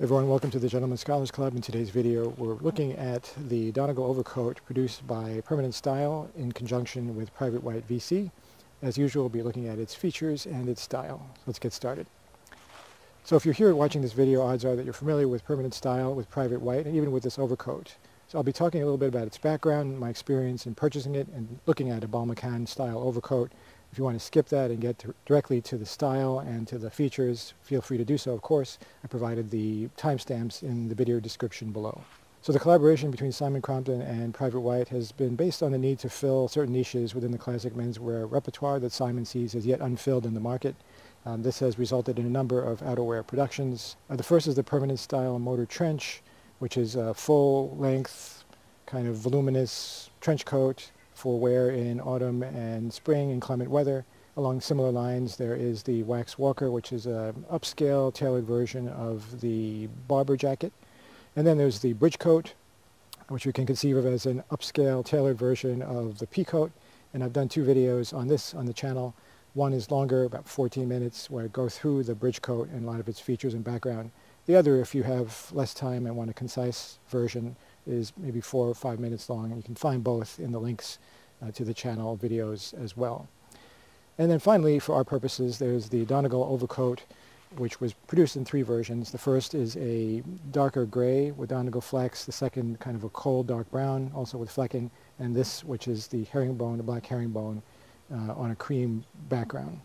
Everyone, welcome to the Gentleman Scholars Club. In today's video, we're looking at the Donegal Overcoat produced by Permanent Style in conjunction with Private White VC. As usual, we'll be looking at its features and its style. Let's get started. So if you're here watching this video, odds are that you're familiar with Permanent Style, with Private White, and even with this overcoat. So I'll be talking a little bit about its background, my experience in purchasing it, and looking at a balmacaan-style overcoat. If you want to skip that and get directly to the style and to the features, feel free to do so, of course. I provided the timestamps in the video description below. So the collaboration between Simon Crompton and Private White has been based on the need to fill certain niches within the classic menswear repertoire that Simon sees as yet unfilled in the market. This has resulted in a number of outerwear productions. The first is the Permanent Style Motor Trench, which is a full-length, kind of voluminous trench coat for wear in autumn and spring in inclement weather. Along similar lines, there is the Wax Walker, which is an upscale, tailored version of the Barber jacket. And then there's the Bridge Coat, which you can conceive of as an upscale, tailored version of the Pea Coat. And I've done two videos on this on the channel. One is longer, about 14 minutes, where I go through the Bridge Coat and a lot of its features and background. The other, if you have less time and want a concise version, is maybe 4 or 5 minutes long, and you can find both in the links to the channel videos as well. And then finally, for our purposes, there's the Donegal Overcoat, which was produced in 3 versions. The first is a darker gray with Donegal flecks, the second kind of a cold dark brown, also with flecking, and this, which is the herringbone, the black herringbone, on a cream background.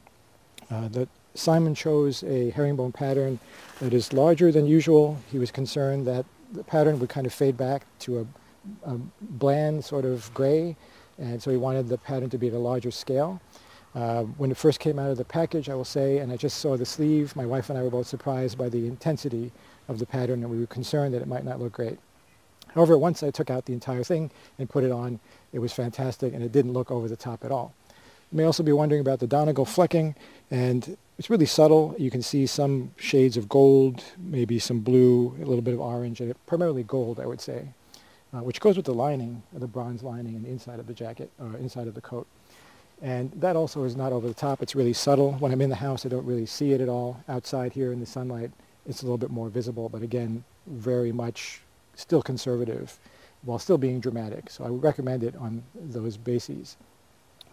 Simon chose a herringbone pattern that is larger than usual. He was concerned that the pattern would kind of fade back to a bland sort of gray, and so he wanted the pattern to be at a larger scale. When it first came out of the package, I will say, and I just saw the sleeve, my wife and I were both surprised by the intensity of the pattern, and we were concerned that it might not look great. However, once I took out the entire thing and put it on, it was fantastic, and it didn't look over the top at all. You may also be wondering about the Donegal flecking, and it's really subtle. You can see some shades of gold, maybe some blue, a little bit of orange, and primarily gold, I would say, which goes with the lining, the bronze lining in the inside of the jacket, or inside of the coat. And that also is not over the top. It's really subtle. When I'm in the house, I don't really see it at all. Outside here in the sunlight, it's a little bit more visible, but again, very much still conservative, while still being dramatic. So I would recommend it on those bases.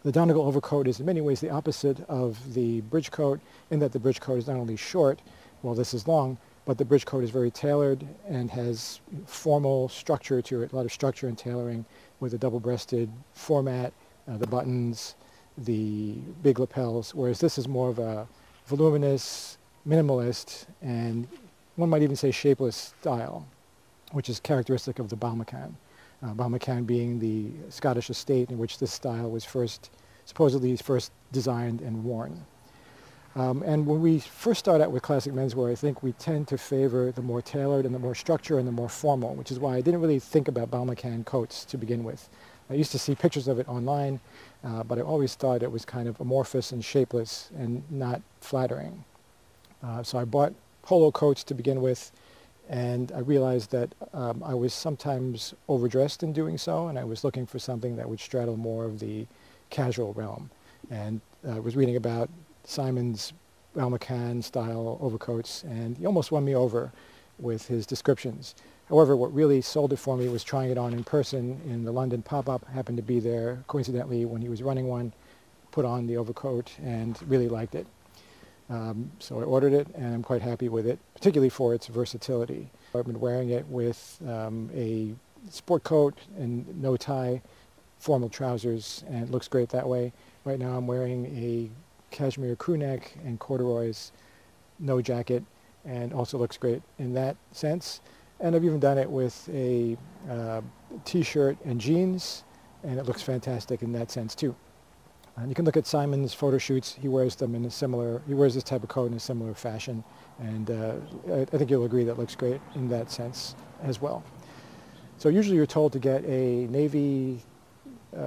The Donegal Overcoat is in many ways the opposite of the Bridge Coat, in that the Bridge Coat is not only short, while this is long, but the Bridge Coat is very tailored and has formal structure to it, a lot of structure and tailoring with a double-breasted format, the buttons, the big lapels, whereas this is more of a voluminous, minimalist, and one might even say shapeless style, which is characteristic of the balmacaan. Balmacaan being the Scottish estate in which this style was supposedly first designed and worn. And when we first start out with classic menswear, I think we tend to favor the more tailored and the more structured and the more formal, which is why I didn't really think about balmacaan coats to begin with. I used to see pictures of it online, but I always thought it was kind of amorphous and shapeless and not flattering. So I bought polo coats to begin with, and I realized that I was sometimes overdressed in doing so, and I was looking for something that would straddle more of the casual realm. And I was reading about Simon's balmacaan-style overcoats, and he almost won me over with his descriptions. However, what really sold it for me was trying it on in person in the London pop-up. I happened to be there, coincidentally, when he was running one, put on the overcoat, and really liked it. So I ordered it, and I'm quite happy with it, particularly for its versatility. I've been wearing it with a sport coat and no tie, formal trousers, and it looks great that way. Right now I'm wearing a cashmere crew neck and corduroys, no jacket, and also looks great in that sense. And I've even done it with a t-shirt and jeans, and it looks fantastic in that sense too. And you can look at Simon's photo shoots. He wears them in he wears this type of coat in a similar fashion, and I think you'll agree that looks great in that sense as well. So usually you're told to get a navy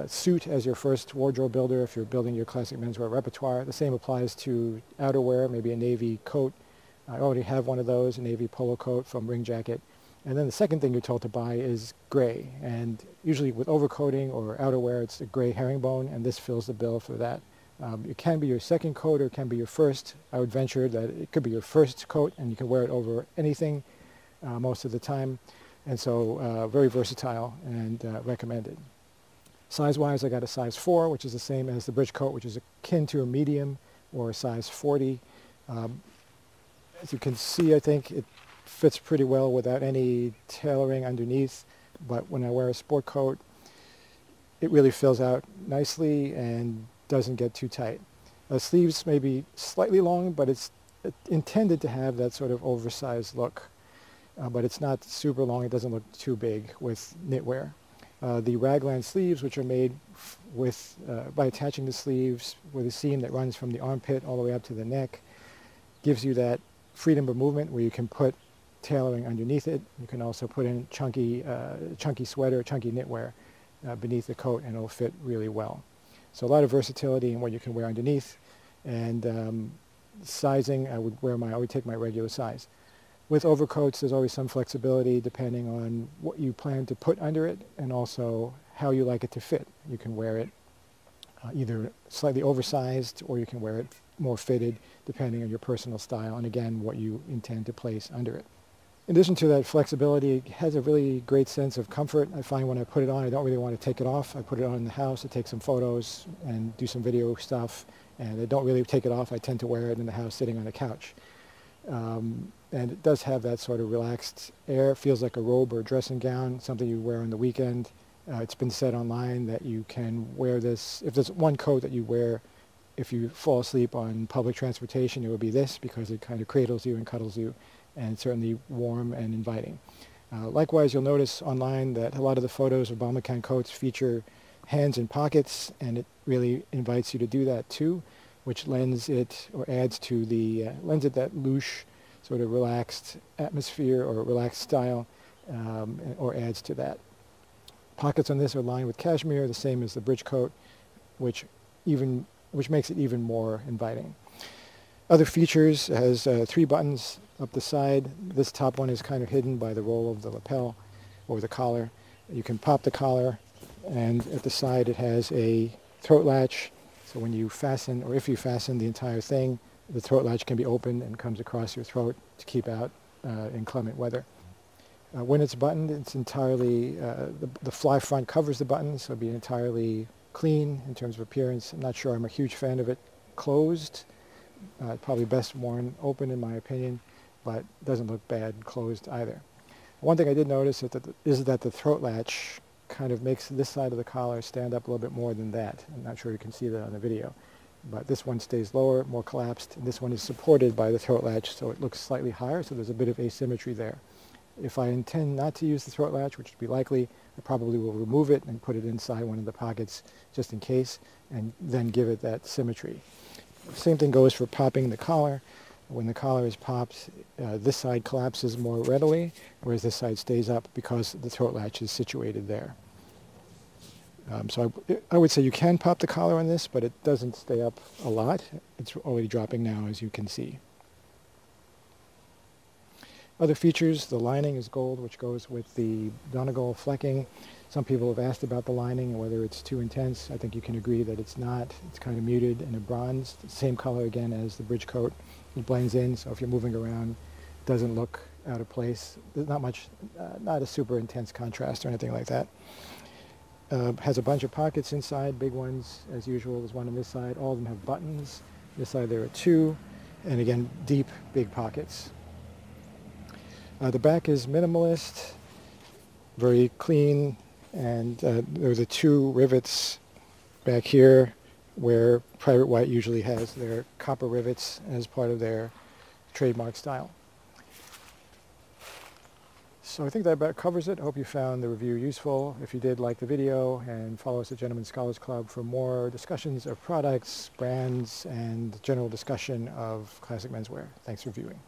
suit as your first wardrobe builder if you're building your classic menswear repertoire. The same applies to outerwear, maybe a navy coat. I already have one of those, a navy polo coat from Ring Jacket. And then the second thing you're told to buy is gray. And usually with overcoating or outerwear, it's a gray herringbone, and this fills the bill for that. It can be your second coat or it can be your first. I would venture that it could be your first coat, and you can wear it over anything. most of the time, and so very versatile and recommended. Size-wise, I got a size 4, which is the same as the bridge coat, which is akin to a medium or a size 40. As you can see, I think it fits pretty well without any tailoring underneath, but when I wear a sport coat, it really fills out nicely and doesn't get too tight. The sleeves may be slightly long, but it's intended to have that sort of oversized look, but it's not super long. It doesn't look too big with knitwear. The raglan sleeves, which are made with by attaching the sleeves with a seam that runs from the armpit all the way up to the neck, gives you that freedom of movement where you can put tailoring underneath it. You can also put in chunky sweater, chunky knitwear beneath the coat, and it'll fit really well. So a lot of versatility in what you can wear underneath, and sizing, I would take my regular size. With overcoats, there's always some flexibility depending on what you plan to put under it and also how you like it to fit. You can wear it either slightly oversized, or you can wear it more fitted depending on your personal style and, again, what you intend to place under it. In addition to that flexibility, it has a really great sense of comfort. I find when I put it on, I don't really want to take it off. I put it on in the house to take some photos and do some video stuff, and I don't really take it off. I tend to wear it in the house sitting on the couch. And it does have that sort of relaxed air. It feels like a robe or a dressing gown, something you wear on the weekend. It's been said online that you can wear this, if there's one coat that you wear if you fall asleep on public transportation, it would be this, because it kind of cradles you and cuddles you, and it's certainly warm and inviting. Likewise, you'll notice online that a lot of the photos of balmacaan coats feature hands in pockets, and it really invites you to do that too, which lends it, or adds to the, lends it that louche, sort of relaxed atmosphere or relaxed style, or adds to that. Pockets on this are lined with cashmere, the same as the bridge coat, which makes it even more inviting. Other features, it has 3 buttons up the side. This top one is kind of hidden by the roll of the lapel or the collar. You can pop the collar, and at the side it has a throat latch. So when you fasten, or if you fasten the entire thing, the throat latch can be opened and comes across your throat to keep out inclement weather. When it's buttoned, it's entirely, the fly front covers the button, so it'll be entirely clean in terms of appearance. I'm not sure I'm a huge fan of it closed. Probably best worn open in my opinion, but doesn't look bad closed either. One thing I did notice is that the throat latch kind of makes this side of the collar stand up a little bit more than that. I'm not sure you can see that on the video, but this one stays lower, more collapsed, and this one is supported by the throat latch, so it looks slightly higher, so there's a bit of asymmetry there. If I intend not to use the throat latch, which would be likely, I probably will remove it and put it inside one of the pockets just in case, and then give it that symmetry. Same thing goes for popping the collar. When the collar is popped, this side collapses more readily, whereas this side stays up because the throat latch is situated there. So I would say you can pop the collar on this, but it doesn't stay up a lot. It's already dropping now, as you can see. Other features, the lining is gold, which goes with the Donegal flecking. Some people have asked about the lining and whether it's too intense. I think you can agree that it's not. It's kind of muted and a bronze, same color again as the bridge coat. It blends in, so if you're moving around, it doesn't look out of place. There's not much, not a super intense contrast or anything like that. Has a bunch of pockets inside, big ones as usual. There's one on this side. All of them have buttons. This side there are 2, and again, deep, big pockets. The back is minimalist, very clean, and there's 2 rivets back here where Private White usually has their copper rivets as part of their trademark style. So I think that about covers it. I hope you found the review useful. If you did, like the video and follow us at Gentlemen's Scholars Club for more discussions of products, brands, and general discussion of classic menswear. Thanks for viewing.